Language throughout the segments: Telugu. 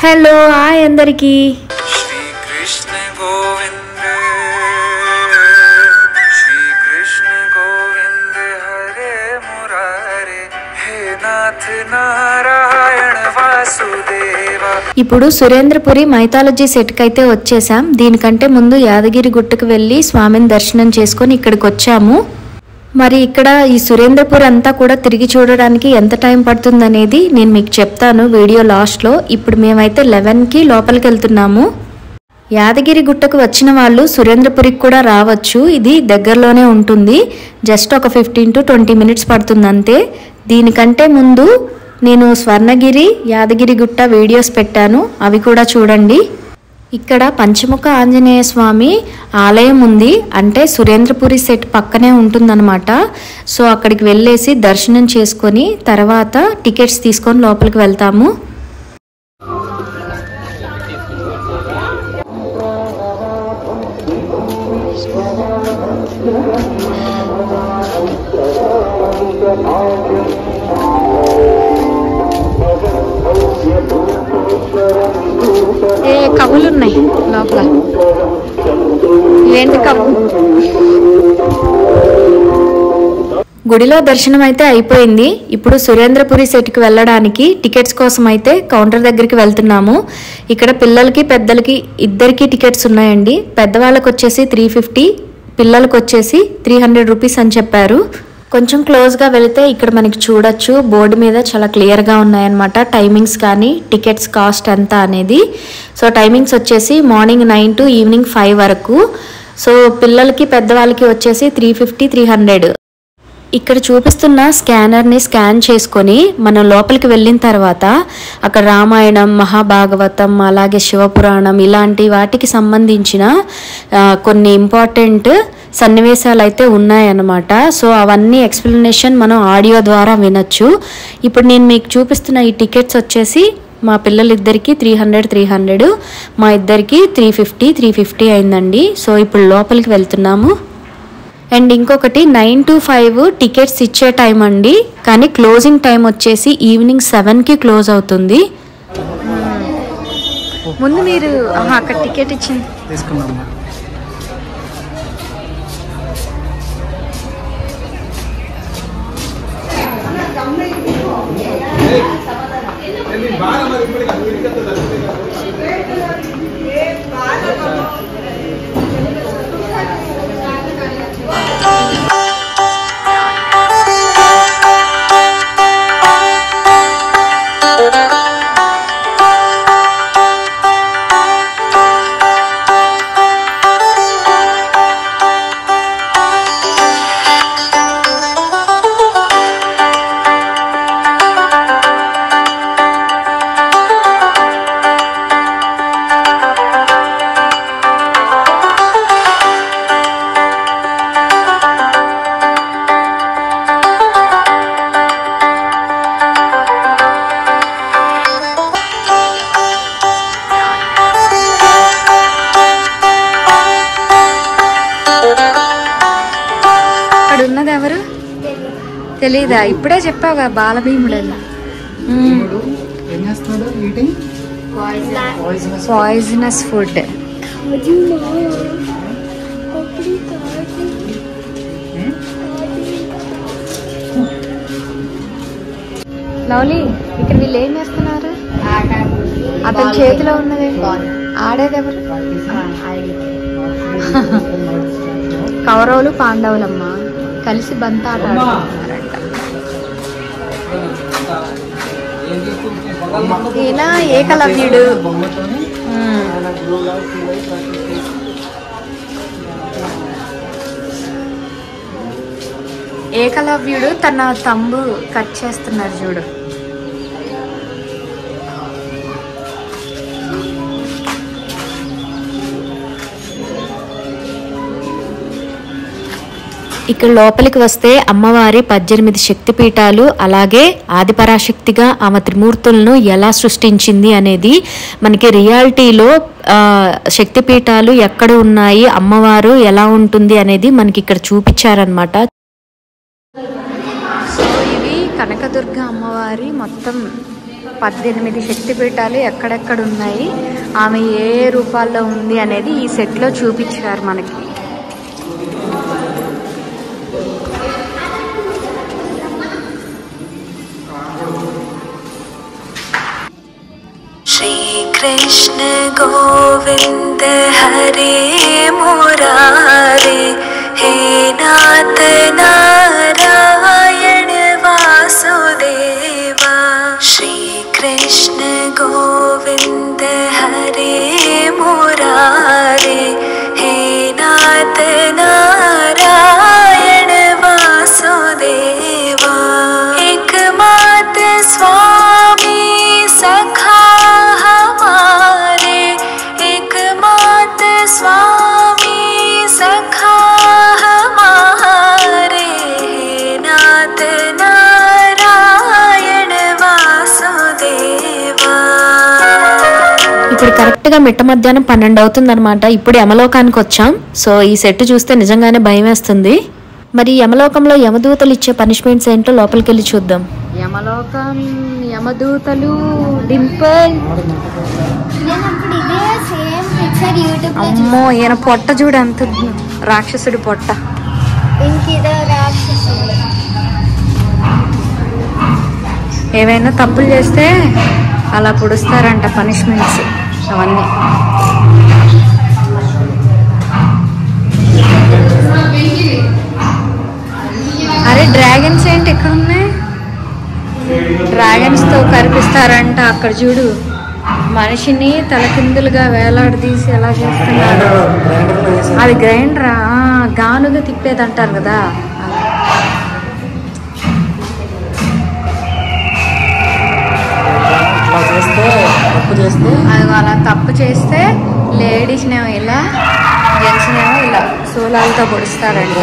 హలో హాయ్ అందరికీ. శ్రీకృష్ణ గోవింద శ్రీకృష్ణ గోవింద హరే మురారే హే నాథ నారాయణ వాసుదేవ. ఇప్పుడు సురేంద్రపురి మైథాలజీ సెట్కి అయితే వచ్చేసాం. దీనికంటే ముందు యాదగిరి గుట్టకు వెళ్ళి స్వామిని దర్శనం చేసుకొని ఇక్కడికి వచ్చాము. మరి ఇక్కడ ఈ సురేంద్రపురి అంతా కూడా తిరిగి చూడడానికి ఎంత టైం పడుతుంది అనేది నేను మీకు చెప్తాను వీడియో లాస్ట్లో. ఇప్పుడు మేమైతే 11కి లోపలికి వెళ్తున్నాము. యాదగిరి గుట్టకు వచ్చిన వాళ్ళు సురేంద్రపురికి కూడా రావచ్చు. ఇది దగ్గరలోనే ఉంటుంది. జస్ట్ ఒక 15 to 20 మినిట్స్ పడుతుంది అంతే. దీనికంటే ముందు నేను స్వర్ణగిరి యాదగిరి గుట్ట వీడియోస్ పెట్టాను, అవి కూడా చూడండి. ఇక్కడ పంచముఖ ఆంజనేయ స్వామి ఆలయం ఉంది, అంటే సురేంద్రపురి సెట్ పక్కనే ఉంటుందన్నమాట. సో అక్కడికి వెళ్ళేసి దర్శనం చేసుకొని తర్వాత టికెట్స్ తీసుకొని లోపలికి వెళ్తాము. కవులు ఉన్నాయి లోపల. ఏంటి కవులు? గుడిలో దర్శనం అయితే అయిపోయింది. ఇప్పుడు సురేంద్రపురి సెట్కి వెళ్ళడానికి టికెట్స్ కోసం అయితే కౌంటర్ దగ్గరికి వెళ్తున్నాము. ఇక్కడ పిల్లలకి పెద్దలకి ఇద్దరికి టికెట్స్ ఉన్నాయండి. పెద్దవాళ్ళకి వచ్చేసి 350, పిల్లలకు వచ్చేసి 300 రూపీస్ అని చెప్పారు. కొంచెం క్లోజ్గా వెళితే ఇక్కడ మనకి చూడొచ్చు, బోర్డు మీద చాలా క్లియర్గా ఉన్నాయన్నమాట టైమింగ్స్ కానీ టికెట్స్ కాస్ట్ ఎంత అనేది. సో టైమింగ్స్ వచ్చేసి మార్నింగ్ 9 to ఈవినింగ్ 5 వరకు. సో పిల్లలకి పెద్దవాళ్ళకి వచ్చేసి 350, 300. ఇక్కడ చూపిస్తున్న స్కానర్ని స్కాన్ చేసుకొని మనం లోపలికి వెళ్ళిన తర్వాత అక్కడ రామాయణం, మహాభాగవతం, అలాగే శివపురాణం ఇలాంటి వాటికి సంబంధించిన కొన్ని ఇంపార్టెంట్ సన్నివేశాలు అయితే ఉన్నాయన్నమాట. సో అవన్నీ ఎక్స్ప్లెనేషన్ మనం ఆడియో ద్వారా వినొచ్చు. ఇప్పుడు నేను మీకు చూపిస్తున్న ఈ టికెట్స్ వచ్చేసి మా పిల్లలిద్దరికి 300, మా ఇద్దరికి 350 అయిందండి. సో ఇప్పుడు లోపలికి వెళ్తున్నాము. అండ్ ఇంకొకటి 9 to 5 టికెట్స్ ఇచ్చే టైం అండి, కానీ క్లోజింగ్ టైం వచ్చేసి ఈవినింగ్ 7కి క్లోజ్ అవుతుంది. ముందు మీరు అక్కడ టికెట్ ఇచ్చింది తీసుకున్నాము. ఉన్నది ఎవరు తెలీదా? ఇప్పుడే చెప్పావుగా బాలభీముడని. Poisonous food. లవ్లీ, ఇక్కడ వీళ్ళు ఏం చేస్తున్నారు? అతని చేతిలో ఉన్నది ఆడేది ఎవరు? కౌరవులు పాండవులమ్మ కలిసి బంతాట ఆడుతున్నారంట. ఈయన ఏకలవ్యుడు. ఏకలవ్యుడు తన తంబు కట్ చేస్తున్నారు చూడు. ఇక్కడ లోపలికి వస్తే అమ్మవారి 18 శక్తిపీఠాలు, అలాగే ఆదిపరాశక్తిగా ఆమె త్రిమూర్తులను ఎలా సృష్టించింది అనేది మనకి రియాలిటీలో శక్తిపీఠాలు ఎక్కడ ఉన్నాయి, అమ్మవారు ఎలా ఉంటుంది అనేది మనకి ఇక్కడ చూపించారనమాట. సో ఇవి కనకదుర్గ అమ్మవారి మొత్తం 18 శక్తిపీఠాలు ఎక్కడెక్కడ ఉన్నాయి, ఆమె ఏ రూపాల్లో ఉంది అనేది ఈ సెట్లో చూపించారు మనకి. कृष्ण गोविंद हरे मुरारे, हे नाथ नारायण वासुदेवा। श्री कृष्ण गोविंद हरे मुरारे, हे नाथ नारायण वासुदेवा। एकमात्र स्वामी सखा स्वामी सखा हमारे, नाथ नारायण वासुदेवा। ఇప్పుడు కరెక్ట్గా మిట్ట మధ్యాహ్నం 12 అవుతుందన్నమాట. ఇప్పుడు యమలోకానికి వచ్చాం. సో ఈ సెట్ చూస్తే నిజంగానే భయం వేస్తుంది. మరి యమలోకంలో యమదూతలు ఇచ్చే పనిష్మెంట్స్ ఏంటో లోపలికి వెళ్ళి చూద్దాం. యమలోకం, యమదూతలు, డింపుల్. అమ్మో, ఈయన పొట్ట చూడు, అంత రాక్షసుడి పొట్ట. ఏవైనా తప్పులు చేస్తే అలా పొడుస్తారంట పనిష్మెంట్స్ అవన్నీ. అరే డ్రాగన్స్ ఏంటి ఇక్కడ ఉన్నాయి? డ్రాగన్స్ తో కనిపిస్తారంట. అక్కడ చూడు, మనిషిని తలకిందులుగా వేలాడదీసి ఎలా చేస్తున్నారు. అది గ్రైండరా? గానుగా తిప్పేది అంటారు కదా. అది అలా తప్పు చేస్తే లేడీస్నేమో ఇలా, జెంట్స్నేమో ఇలా సూలాలతో పొడుస్తారంట.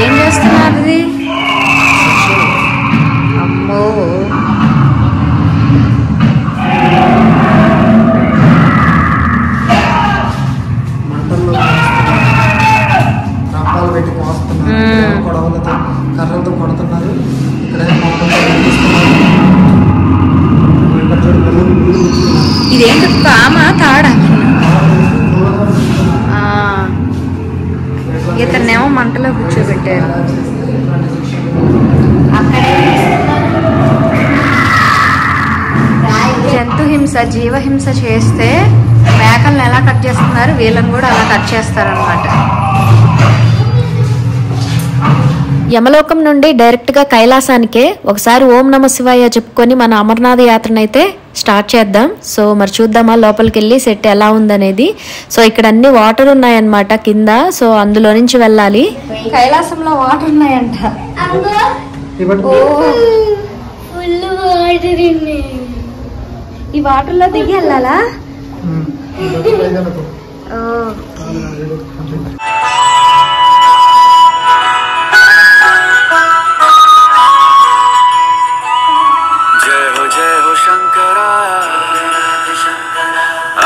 ఏం చేస్తున్నారు ఇది? అమ్మో, కర్రలతో కొడుతున్నారు. ఇదేంటి, పామ తాడా? ఇతన్నేమో మంటలో కూర్చోబెట్టారు. జంతు హింస, జీవహింస చేస్తే మేకలను ఎలా కట్ చేస్తున్నారు, వీళ్ళని కూడా అలా కట్ చేస్తారనమాట. యమలోకం నుండి డైరెక్ట్గా కైలాసానికే ఒకసారి ఓం నమ శివాయ చెప్పుకొని మన అమర్నాథ్ యాత్రనైతే స్టార్ట్ చేద్దాం. సో మరి చూద్దామా లోపలికి వెళ్ళి సెట్ ఎలా ఉందనేది. సో ఇక్కడ అన్ని వాటర్ ఉన్నాయన్నమాట కింద. సో అందులో నుంచి వెళ్ళాలి. కైలాసంలో వాటర్ ఉన్నాయంట. ఈ వాటర్ లో దిగి వెళ్ళాలా?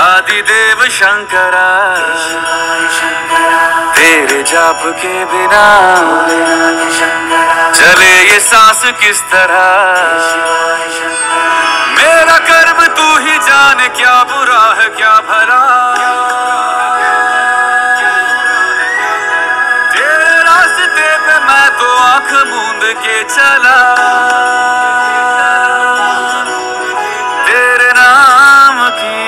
आदिदेव शंकरा, तेरे जाप के बिना चले ये सांस किस तरह। मेरा कर्म तू ही जाने, क्या बुरा है क्या भला। तेरे रास्ते पे मैं तो आंख मूंद के चला। तेरे नाम की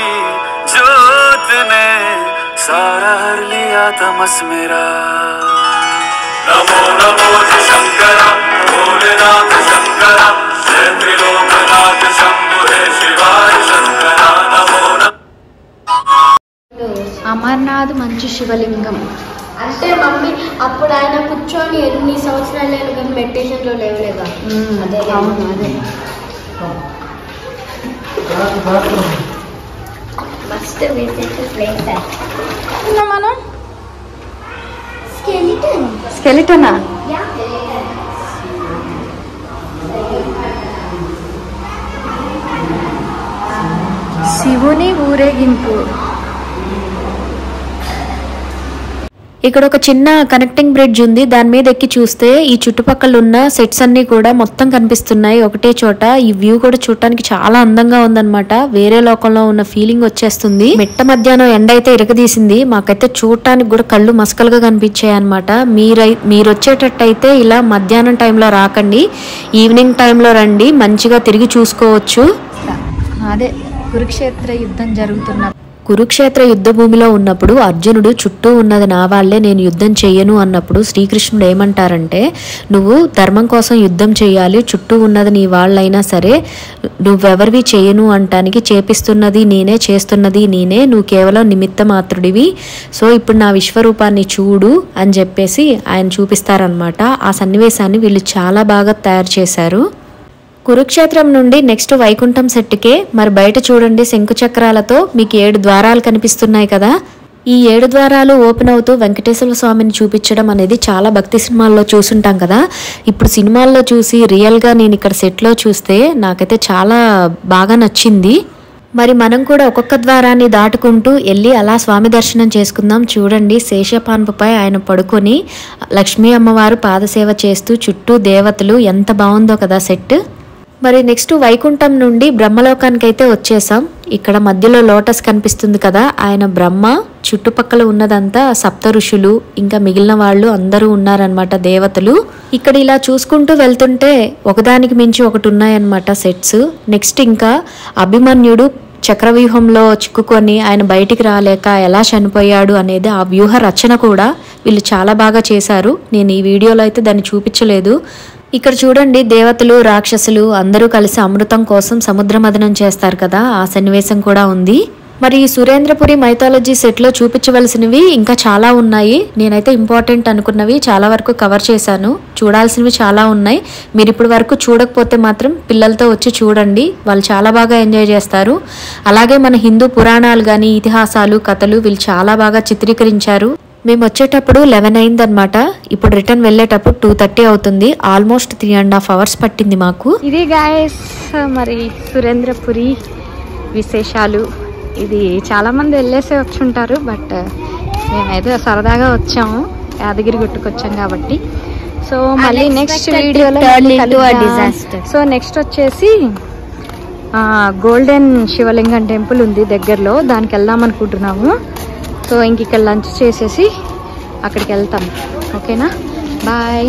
जोत ने सारा हर लिया तमस मेरा। नमो नमो शंकरा, भोलेनाथ शंकरा, जय त्रिलोकनाथ शंभु हे शिवाय शंकरा। नमो नमो। అమర్నాథ్ మంచి శివలింగం అంటే మమ్మీ అప్పుడు ఆయన కూర్చొని ఎన్ని సంవత్సరాలు లేదు కానీ మెడిటేషన్ లో లేవులేగా. అవును, అదే ఫస్ట్ విజిట్ ప్లేస్ మనం. స్కెలిటన్. స్కెలిటనా? శివుని ఊరేగింపు. ఇక్కడ ఒక చిన్న కనెక్టింగ్ బ్రిడ్జ్ ఉంది, దాని మీద ఎక్కి చూస్తే ఈ చుట్టుపక్కల ఉన్న సెట్స్ అన్ని కూడా మొత్తం కనిపిస్తున్నాయి ఒకటే చోట. ఈ వ్యూ కూడా చూడటానికి చాలా అందంగా ఉందన్నమాట. వేరే లోకంలో ఉన్న ఫీలింగ్ వచ్చేస్తుంది. మిట్ట మధ్యాహ్నం ఎండ అయితే ఇరగదీసింది, మాకైతే చూడటానికి కూడా కళ్ళు మసకలుగా కనిపించాయి అనమాట. మీరు వచ్చేటట్టయితే ఇలా మధ్యాహ్నం టైంలో రాకండి, ఈవినింగ్ టైంలో రండి, మంచిగా తిరిగి చూసుకోవచ్చు. అదే కురుక్షేత్ర యుద్ధం జరుగుతున్న కురుక్షేత్ర యుద్ధ భూమిలో ఉన్నప్పుడు అర్జునుడు చుట్టూ ఉన్నది నా వాళ్లే, నేను యుద్ధం చెయ్యను అన్నప్పుడు శ్రీకృష్ణుడు ఏమంటారంటే, నువ్వు ధర్మం కోసం యుద్ధం చేయాలి, చుట్టూ ఉన్నది నీ వాళ్ళైనా సరే నువ్వెవరివి చేయను అంటానికి చేపిస్తున్నది నేనే, చేస్తున్నది నేనే, నువ్వు కేవలం నిమిత్త మాత్రుడివి, సో ఇప్పుడు నా విశ్వరూపాన్ని చూడు అని చెప్పేసి ఆయన చూపిస్తారనమాట. ఆ సన్నివేశాన్ని వీళ్ళు చాలా బాగా తయారు చేశారు. కురుక్షేత్రం నుండి నెక్స్ట్ వైకుంఠం సెట్కే. మరి బయట చూడండి, శంకు చక్రాలతో మీకు 7 ద్వారాలు కనిపిస్తున్నాయి కదా. ఈ 7 ద్వారాలు ఓపెన్ అవుతూ వెంకటేశ్వర స్వామిని చూపించడం అనేది చాలా భక్తి సినిమాల్లో చూసుంటాం కదా. ఇప్పుడు సినిమాల్లో చూసి రియల్గా నేను ఇక్కడ సెట్లో చూస్తే నాకైతే చాలా బాగా నచ్చింది. మరి మనం కూడా ఒక్కొక్క ద్వారాన్ని దాటుకుంటూ వెళ్ళి అలా స్వామి దర్శనం చేసుకుందాం. చూడండి, శేషపాన్పుపై ఆయన పడుకొని లక్ష్మీ అమ్మవారు పాదసేవ చేస్తూ చుట్టూ దేవతలు, ఎంత బాగుందో కదా సెట్. మరి నెక్స్ట్ వైకుంఠం నుండి బ్రహ్మలోకానికి అయితే వచ్చేసాం. ఇక్కడ మధ్యలో లోటస్ కనిపిస్తుంది కదా, ఆయన బ్రహ్మ, చుట్టుపక్కల ఉన్నదంతా సప్త ఋషులు, ఇంకా మిగిలిన వాళ్ళు అందరూ ఉన్నారనమాట, దేవతలు. ఇక్కడ ఇలా చూసుకుంటూ వెళ్తుంటే ఒకదానికి మించి ఒకటి ఉన్నాయన్నమాట సెట్స్. నెక్స్ట్ ఇంకా అభిమన్యుడు చక్రవ్యూహంలో చిక్కుకొని ఆయన బయటికి రాలేక ఎలా చనిపోయాడు అనేది ఆ వ్యూహ రచన కూడా వీళ్ళు చాలా బాగా చేశారు. నేను ఈ వీడియోలో అయితే దాన్ని చూపించలేదు. ఇక్కడ చూడండి, దేవతలు రాక్షసులు అందరూ కలిసి అమృతం కోసం సముద్ర మథనం చేస్తారు కదా, ఆ సన్నివేశం కూడా ఉంది. మరి ఈ సురేంద్రపురి మైథాలజీ సెట్లో చూపించవలసినవి ఇంకా చాలా ఉన్నాయి. నేనైతే ఇంపార్టెంట్ అనుకున్నవి చాలా వరకు కవర్ చేశాను. చూడాల్సినవి చాలా ఉన్నాయి. మీరు ఇప్పటి వరకు చూడకపోతే మాత్రం పిల్లలతో వచ్చి చూడండి, వాళ్ళు చాలా బాగా ఎంజాయ్ చేస్తారు. అలాగే మన హిందూ పురాణాలు కానీ, ఇతిహాసాలు, కథలు వీళ్ళు చాలా బాగా చిత్రీకరించారు. మేము వచ్చేటప్పుడు 11 అయిందనమాట. ఇప్పుడు రిటర్న్ వెళ్ళేటప్పుడు 2:30 అవుతుంది. ఆల్మోస్ట్ 3.5 hours పట్టింది మాకు. ఇది గాయస్ మరి సురేంద్రపురి విశేషాలు. ఇది చాలా మంది వెళ్ళేసి వచ్చి ఉంటారు, బట్ మేమైతే సరదాగా వచ్చాము, యాదగిరి గుట్టుకొచ్చాం కాబట్టి. సో మళ్ళీ నెక్స్ట్ వీడియోలో సో నెక్స్ట్ వచ్చేసి గోల్డెన్ శివలింగం టెంపుల్ ఉంది దగ్గరలో, దానికి వెళ్దాం అనుకుంటున్నాము. సో ఇంక ఇక్కడ లంచ్ చేసేసి అక్కడికి వెళ్తాం. ఓకేనా, బాయ్.